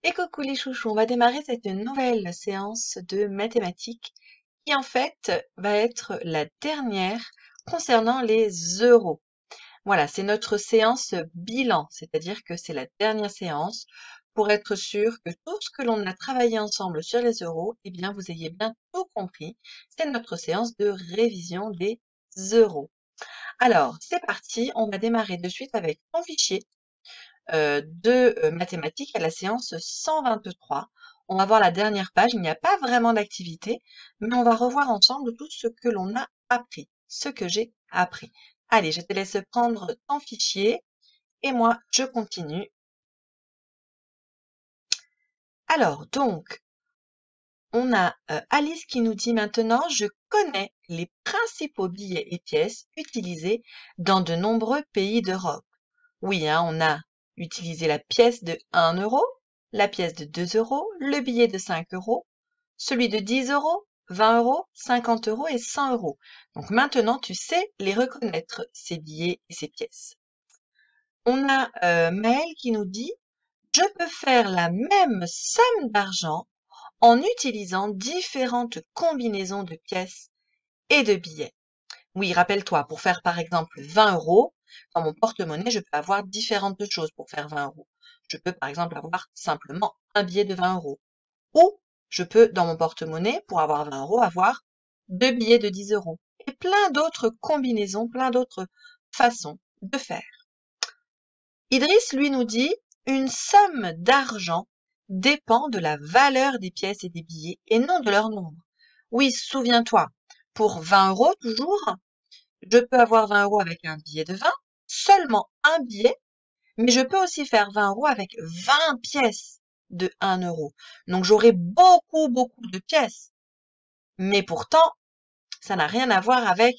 Et coucou les chouchous, on va démarrer cette nouvelle séance de mathématiques qui en fait va être la dernière concernant les euros. Voilà, c'est notre séance bilan, c'est-à-dire que c'est la dernière séance pour être sûr que tout ce que l'on a travaillé ensemble sur les euros, eh bien vous ayez bien tout compris. C'est notre séance de révision des euros. Alors, c'est parti, on va démarrer de suite avec ton fichier de mathématiques à la séance 123. On va voir la dernière page. Il n'y a pas vraiment d'activité, mais on va revoir ensemble tout ce que l'on a appris, ce que j'ai appris. Allez, je te laisse prendre ton fichier et moi, je continue. Alors, donc, on a Alice qui nous dit maintenant, je connais les principaux billets et pièces utilisés dans de nombreux pays d'Europe. Oui, hein, on a utilisé la pièce de 1 euro, la pièce de 2 euros, le billet de 5 euros, celui de 10 euros, 20 euros, 50 euros et 100 euros. Donc maintenant, tu sais les reconnaître, ces billets et ces pièces. On a Maëlle qui nous dit, je peux faire la même somme d'argent en utilisant différentes combinaisons de pièces et de billets. Oui, rappelle-toi, pour faire par exemple 20 euros, dans mon porte-monnaie, je peux avoir différentes choses pour faire 20 euros. Je peux par exemple avoir simplement un billet de 20 euros. Ou je peux, dans mon porte-monnaie, pour avoir 20 euros, avoir deux billets de 10 euros. Et plein d'autres combinaisons, plein d'autres façons de faire. Idriss, lui, nous dit, une somme d'argent dépend de la valeur des pièces et des billets et non de leur nombre. Oui, souviens-toi, pour 20 euros toujours, je peux avoir 20 euros avec un billet de 20, seulement un billet, mais je peux aussi faire 20 euros avec 20 pièces de 1 euro. Donc j'aurai beaucoup de pièces. Mais pourtant, ça n'a rien à voir avec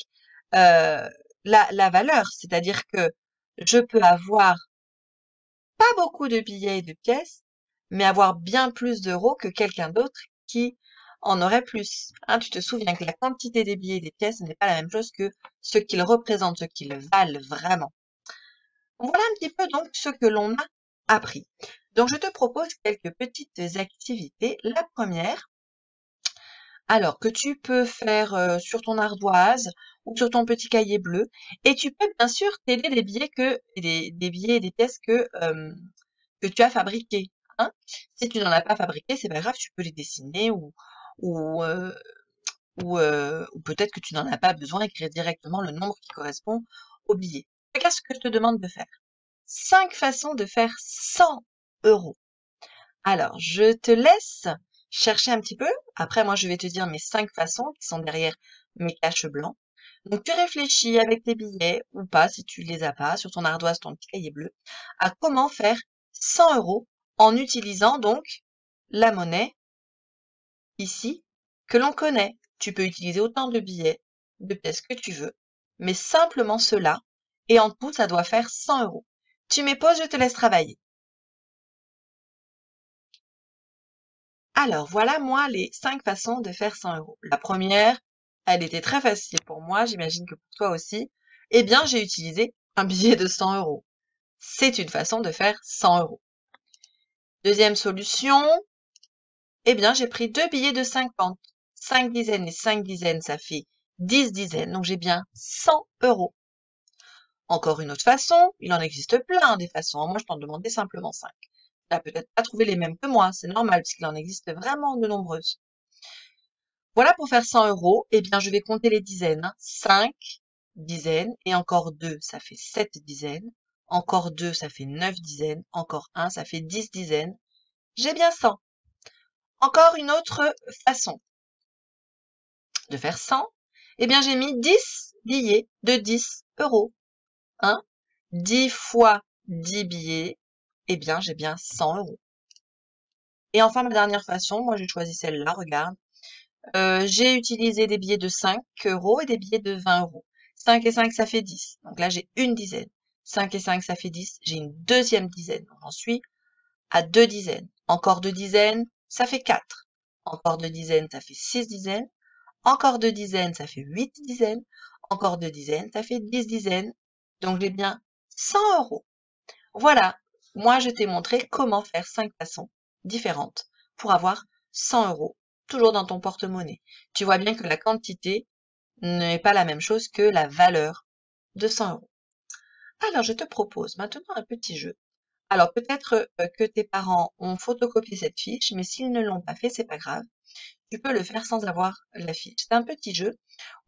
la valeur. C'est-à-dire que je peux avoir pas beaucoup de billets et de pièces, mais avoir bien plus d'euros que quelqu'un d'autre qui en aurait plus. Hein, tu te souviens que la quantité des billets et des pièces n'est pas la même chose que ce qu'ils représentent, ce qu'ils valent vraiment. Voilà un petit peu donc ce que l'on a appris. Donc je te propose quelques petites activités. La première, alors que tu peux faire sur ton ardoise ou sur ton petit cahier bleu, et tu peux bien sûr t'aider des billets des billets et des pièces que tu as fabriqués. Hein. Si tu n'en as pas fabriqué, c'est pas grave, tu peux les dessiner ou, euh, ou peut-être que tu n'en as pas besoin, écrire directement le nombre qui correspond au billet. Regarde ce que je te demande de faire. 5 façons de faire 100 euros. Alors, je te laisse chercher un petit peu. Après, moi, je vais te dire mes 5 façons qui sont derrière mes caches blancs. Donc, tu réfléchis avec tes billets ou pas, si tu les as pas, sur ton ardoise, ton petit cahier bleu, à comment faire 100 euros en utilisant donc la monnaie ici que l'on connaît. Tu peux utiliser autant de billets, de pièces que tu veux, mais simplement cela. Et en tout, ça doit faire 100 euros. Tu mets pause, je te laisse travailler. Alors, voilà, moi, les 5 façons de faire 100 euros. La première, elle était très facile pour moi, j'imagine que pour toi aussi. Eh bien, j'ai utilisé un billet de 100 euros. C'est une façon de faire 100 euros. Deuxième solution, eh bien, j'ai pris 2 billets de 50. 5 dizaines et 5 dizaines, ça fait 10 dizaines, donc j'ai bien 100 euros. Encore une autre façon, il en existe plein des façons. Moi, je t'en demandais simplement 5. Tu n'as peut-être pas trouvé les mêmes que moi, c'est normal, puisqu'il en existe vraiment de nombreuses. Voilà pour faire 100 euros, eh bien je vais compter les dizaines. 5 dizaines et encore 2, ça fait 7 dizaines. Encore 2, ça fait 9 dizaines. Encore 1, ça fait 10 dizaines. J'ai bien 100. Encore une autre façon de faire 100. Eh bien j'ai mis 10 billets de 10 euros. 10 fois 10 billets, eh bien j'ai bien 100 euros. Et enfin ma dernière façon, moi j'ai choisi celle-là, regarde. J'ai utilisé des billets de 5 euros et des billets de 20 euros. 5 et 5, ça fait 10. Donc là, j'ai une dizaine. 5 et 5, ça fait 10. J'ai une deuxième dizaine. Donc j'en suis à 2 dizaines. Encore 2 dizaines, ça fait 4. Encore 2 dizaines, ça fait 6 dizaines. Encore 2 dizaines, ça fait 8 dizaines. Encore 2 dizaines, ça fait 10 dizaines. Donc j'ai bien 100 euros. Voilà. Moi, je t'ai montré comment faire 5 façons différentes pour avoir 100 €, toujours dans ton porte-monnaie. Tu vois bien que la quantité n'est pas la même chose que la valeur de 100 €. Alors, je te propose maintenant un petit jeu. Alors, peut-être que tes parents ont photocopié cette fiche, mais s'ils ne l'ont pas fait, c'est pas grave. Tu peux le faire sans avoir la fiche. C'est un petit jeu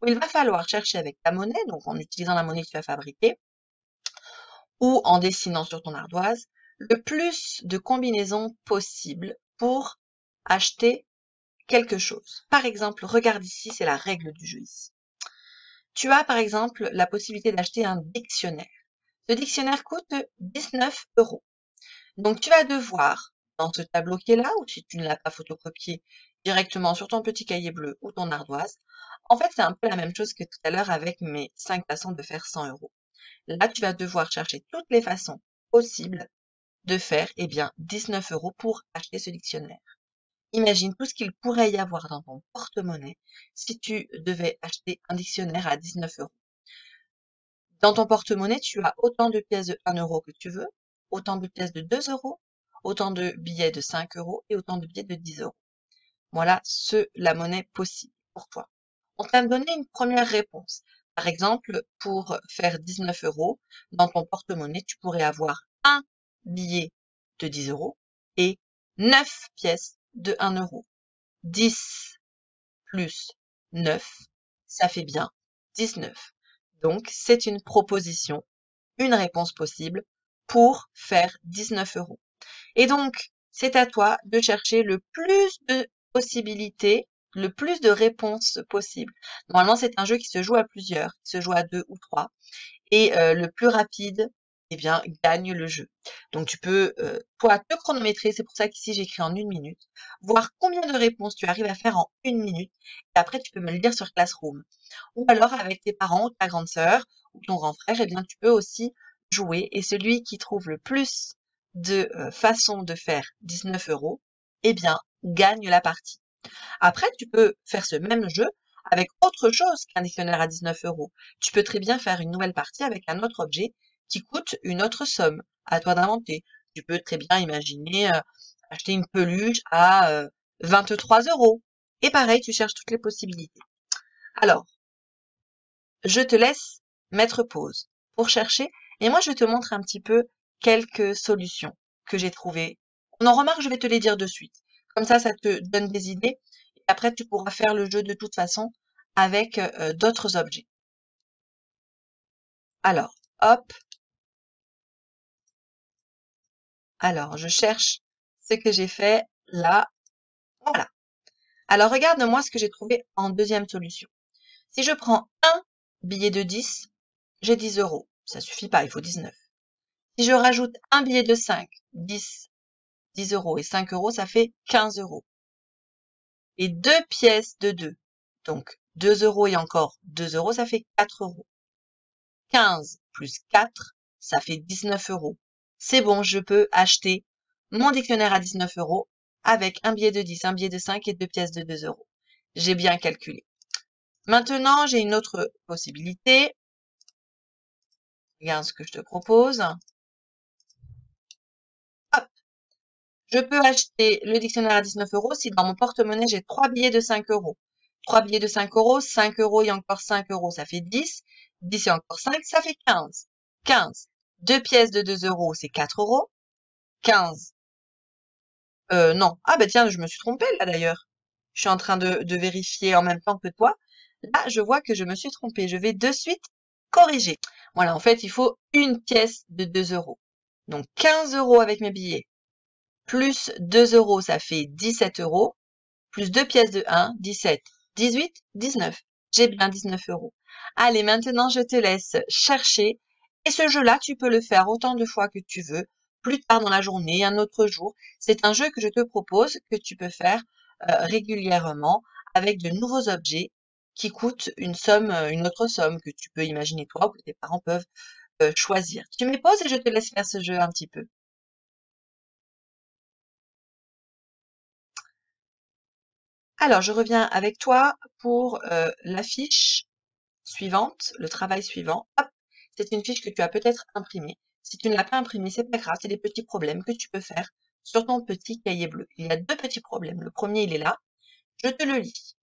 où il va falloir chercher avec ta monnaie, donc en utilisant la monnaie que tu as fabriquée, ou en dessinant sur ton ardoise, le plus de combinaisons possibles pour acheter quelque chose. Par exemple, regarde ici, c'est la règle du jeu ici. Tu as par exemple la possibilité d'acheter un dictionnaire. Ce dictionnaire coûte 19 €. Donc tu vas devoir, dans ce tableau qui est là, ou si tu ne l'as pas photocopié directement sur ton petit cahier bleu ou ton ardoise, en fait c'est un peu la même chose que tout à l'heure avec mes 5 façons de faire 100 €. Là, tu vas devoir chercher toutes les façons possibles de faire 19 € pour acheter ce dictionnaire. Imagine tout ce qu'il pourrait y avoir dans ton porte-monnaie si tu devais acheter un dictionnaire à 19 €. Dans ton porte-monnaie, tu as autant de pièces de 1 € que tu veux, autant de pièces de 2 €, autant de billets de 5 € et autant de billets de 10 €. Voilà la monnaie possible pour toi. On t'a donné une première réponse. Par exemple, pour faire 19 € dans ton porte-monnaie, tu pourrais avoir un billet de 10 € et 9 pièces de 1 €. 10 plus 9, ça fait bien 19. Donc, c'est une proposition, une réponse possible pour faire 19 €. Et donc, c'est à toi de chercher le plus de possibilités, le plus de réponses possibles. Normalement, c'est un jeu qui se joue à plusieurs, qui se joue à 2 ou 3. Et le plus rapide, gagne le jeu. Donc tu peux, toi, te chronométrer, c'est pour ça qu'ici j'écris en 1 minute, voir combien de réponses tu arrives à faire en 1 minute, et après tu peux me le dire sur Classroom. Ou alors avec tes parents ou ta grande sœur ou ton grand frère, tu peux aussi jouer, et celui qui trouve le plus de façons de faire 19 €, gagne la partie. Après, tu peux faire ce même jeu avec autre chose qu'un dictionnaire à 19 €. Tu peux très bien faire une nouvelle partie avec un autre objet qui coûte une autre somme. À toi d'inventer. Tu peux très bien imaginer acheter une peluche à 23 €. Et pareil, tu cherches toutes les possibilités. Alors, je te laisse mettre pause pour chercher. Et moi, je te montre un petit peu quelques solutions que j'ai trouvées. On en remarque, je vais te les dire de suite. Comme ça te donne des idées. Et après, tu pourras faire le jeu de toute façon avec d'autres objets. Alors, hop. Alors, je cherche ce que j'ai fait là. Voilà. Alors, regarde-moi ce que j'ai trouvé en deuxième solution. Si je prends un billet de 10, j'ai 10 €. Ça suffit pas, il faut 19. Si je rajoute un billet de 5, 10 € et 5 €, ça fait 15 €. Et deux pièces de 2, donc 2 € et encore 2 €, ça fait 4 €. 15 plus 4, ça fait 19 €. C'est bon, je peux acheter mon dictionnaire à 19 € avec un billet de 10, un billet de 5 et deux pièces de 2 €. J'ai bien calculé. Maintenant, j'ai une autre possibilité. Regarde ce que je te propose. Hop. Je peux acheter le dictionnaire à 19 € si dans mon porte-monnaie, j'ai 3 billets de 5 €. 3 billets de 5 €, 5 € et encore 5 €, ça fait 10. 10 et encore 5, ça fait 15. 15. Deux pièces de 2 €, c'est 4 €. 15. Non. Ah bah tiens, je me suis trompée là d'ailleurs. Je suis en train de vérifier en même temps que toi. Là, je vois que je me suis trompée. Je vais de suite corriger. Voilà, en fait, il faut une pièce de 2 €. Donc 15 € avec mes billets. Plus 2 €, ça fait 17 €. Plus deux pièces de 1, 17, 18, 19. J'ai bien 19 €. Allez, maintenant, je te laisse chercher. Et ce jeu-là, tu peux le faire autant de fois que tu veux, plus tard dans la journée, un autre jour. C'est un jeu que je te propose, que tu peux faire régulièrement avec de nouveaux objets qui coûtent une somme, une autre somme que tu peux imaginer toi ou que tes parents peuvent choisir. Tu mets pause et je te laisse faire ce jeu un petit peu. Alors, je reviens avec toi pour la fiche suivante, le travail suivant. Hop, c'est une fiche que tu as peut-être imprimée. Si tu ne l'as pas imprimée, c'est pas grave, c'est des petits problèmes que tu peux faire sur ton petit cahier bleu. Il y a deux petits problèmes. Le premier, il est là. Je te le lis.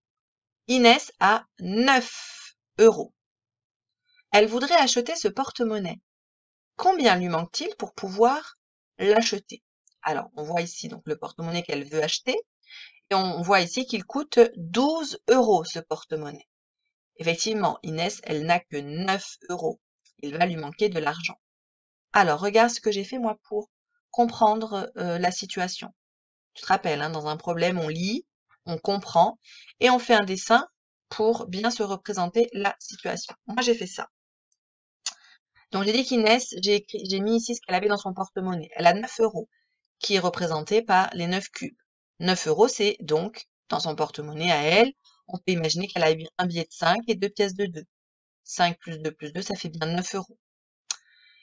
Inès a 9 €. Elle voudrait acheter ce porte-monnaie. Combien lui manque-t-il pour pouvoir l'acheter? Alors, on voit ici donc le porte-monnaie qu'elle veut acheter. Et on voit ici qu'il coûte 12 € ce porte-monnaie. Effectivement, Inès, elle n'a que 9 €. Il va lui manquer de l'argent. Alors, regarde ce que j'ai fait moi pour comprendre la situation. Tu te rappelles, hein, dans un problème, on lit, on comprend et on fait un dessin pour bien se représenter la situation. Moi, j'ai fait ça. Donc, j'ai dit qu'Inès, j'ai mis ici ce qu'elle avait dans son porte-monnaie. Elle a 9 €, qui est représenté par les 9 cubes. 9 €, c'est donc, dans son porte-monnaie à elle, on peut imaginer qu'elle a un billet de 5 et 2 pièces de 2. 5 plus 2 plus 2, ça fait bien 9 €.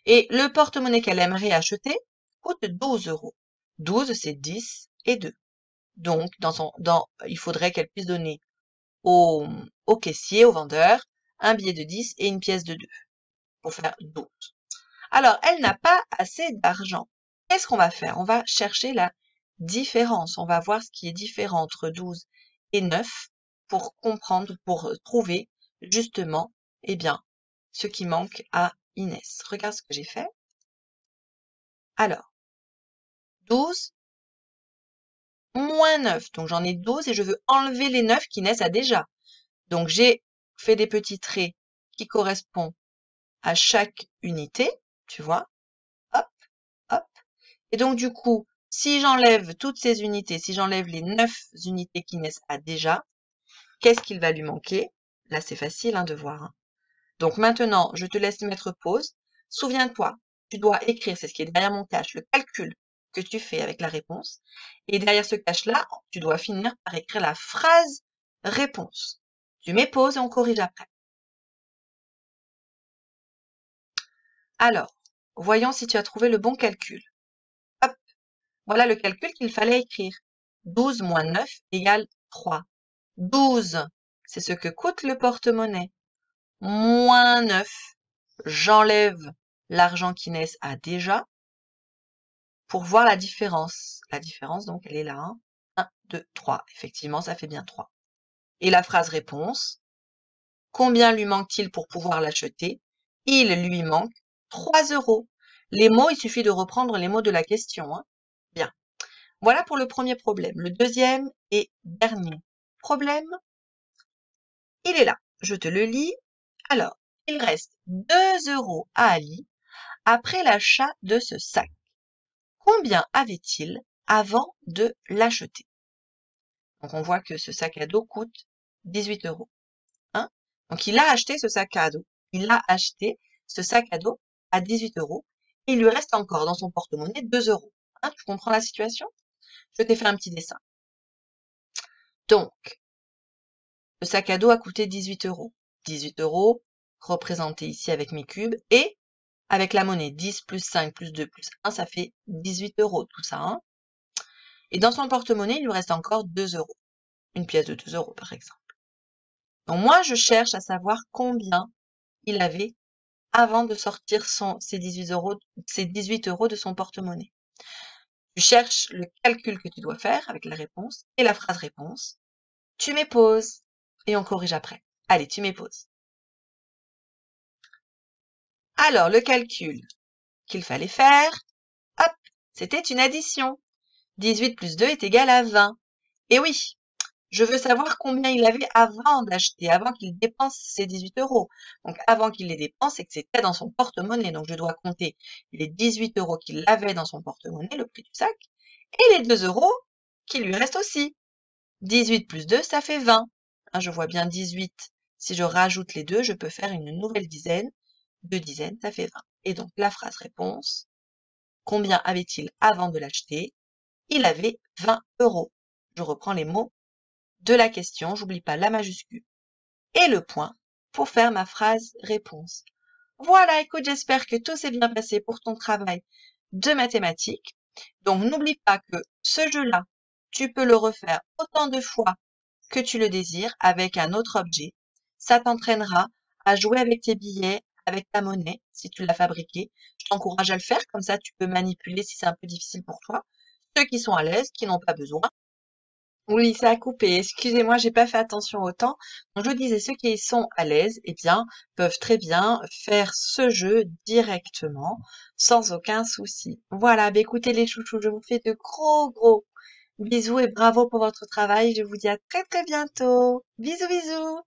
Et le porte-monnaie qu'elle aimerait acheter coûte 12 €. 12, c'est 10 et 2. Donc, il faudrait qu'elle puisse donner au caissier, au vendeur, un billet de 10 et une pièce de 2 pour faire 12. Alors, elle n'a pas assez d'argent. Qu'est-ce qu'on va faire? On va chercher la différence. On va voir ce qui est différent entre 12 et 9 pour comprendre, pour trouver justement, eh bien, ce qui manque à Inès. Regarde ce que j'ai fait. Alors, 12 moins 9. Donc, j'en ai 12 et je veux enlever les 9 qu'Inès a déjà. Donc, j'ai fait des petits traits qui correspondent à chaque unité, tu vois. Hop, hop. Et donc, du coup, si j'enlève toutes ces unités, si j'enlève les 9 unités qu'Inès a déjà, qu'est-ce qu'il va lui manquer? Là, c'est facile hein, de voir. Hein. Donc maintenant, je te laisse mettre pause. Souviens-toi, tu dois écrire, c'est ce qui est derrière mon cache, le calcul que tu fais avec la réponse. Et derrière ce cache-là, tu dois finir par écrire la phrase réponse. Tu mets pause et on corrige après. Alors, voyons si tu as trouvé le bon calcul. Hop, voilà le calcul qu'il fallait écrire. 12 moins 9 égale 3. 12, c'est ce que coûte le porte-monnaie. Moins 9, j'enlève l'argent qu'Inès a déjà pour voir la différence. La différence, donc, elle est là. Hein. 1, 2, 3. Effectivement, ça fait bien 3. Et la phrase réponse, combien lui manque-t-il pour pouvoir l'acheter? Il lui manque 3 €. Les mots, il suffit de reprendre les mots de la question. Hein. Bien. Voilà pour le premier problème. Le deuxième et dernier problème, il est là. Je te le lis. Alors, il reste 2 € à Ali après l'achat de ce sac. Combien avait-il avant de l'acheter? Donc, on voit que ce sac à dos coûte 18 €. Hein? Donc, il a acheté ce sac à dos. Il a acheté ce sac à dos à 18 €. Et il lui reste encore dans son porte-monnaie 2 €. Hein, tu comprends la situation? Je t'ai fait un petit dessin. Donc, le sac à dos a coûté 18 €. 18 € représenté ici avec mes cubes et avec la monnaie 10 plus 5 plus 2 plus 1, ça fait 18 € tout ça. Hein. Et dans son porte-monnaie, il lui reste encore 2 €. Une pièce de 2 € par exemple. Donc moi, je cherche à savoir combien il avait avant de sortir ses 18 € de son porte-monnaie. Tu cherches le calcul que tu dois faire avec la réponse et la phrase réponse. Tu mets pause et on corrige après. Allez, tu mets pause. Alors, le calcul qu'il fallait faire, hop, c'était une addition. 18 plus 2 est égal à 20. Et oui, je veux savoir combien il avait avant d'acheter, avant qu'il dépense ses 18 €. Donc, avant qu'il les dépense, c'est que c'était dans son porte-monnaie. Donc, je dois compter les 18 € qu'il avait dans son porte-monnaie, le prix du sac, et les 2 € qui lui restent aussi. 18 plus 2, ça fait 20. Hein, je vois bien 18. Si je rajoute les deux, je peux faire une nouvelle dizaine. 2 dizaines, ça fait 20. Et donc, la phrase réponse, combien avait-il avant de l'acheter? Il avait 20 €. Je reprends les mots de la question, j'oublie pas la majuscule et le point pour faire ma phrase réponse. Voilà, écoute, j'espère que tout s'est bien passé pour ton travail de mathématiques. Donc, n'oublie pas que ce jeu-là, tu peux le refaire autant de fois que tu le désires avec un autre objet. Ça t'entraînera à jouer avec tes billets, avec ta monnaie, si tu l'as fabriquée. Je t'encourage à le faire, comme ça tu peux manipuler si c'est un peu difficile pour toi. Ceux qui sont à l'aise, qui n'ont pas besoin. Oui, ça a coupé. Excusez-moi, j'ai pas fait attention au temps. Donc, je disais, ceux qui sont à l'aise, eh bien, peuvent très bien faire ce jeu directement, sans aucun souci. Voilà, bah, écoutez les chouchous, je vous fais de gros bisous et bravo pour votre travail. Je vous dis à très bientôt. Bisous bisous.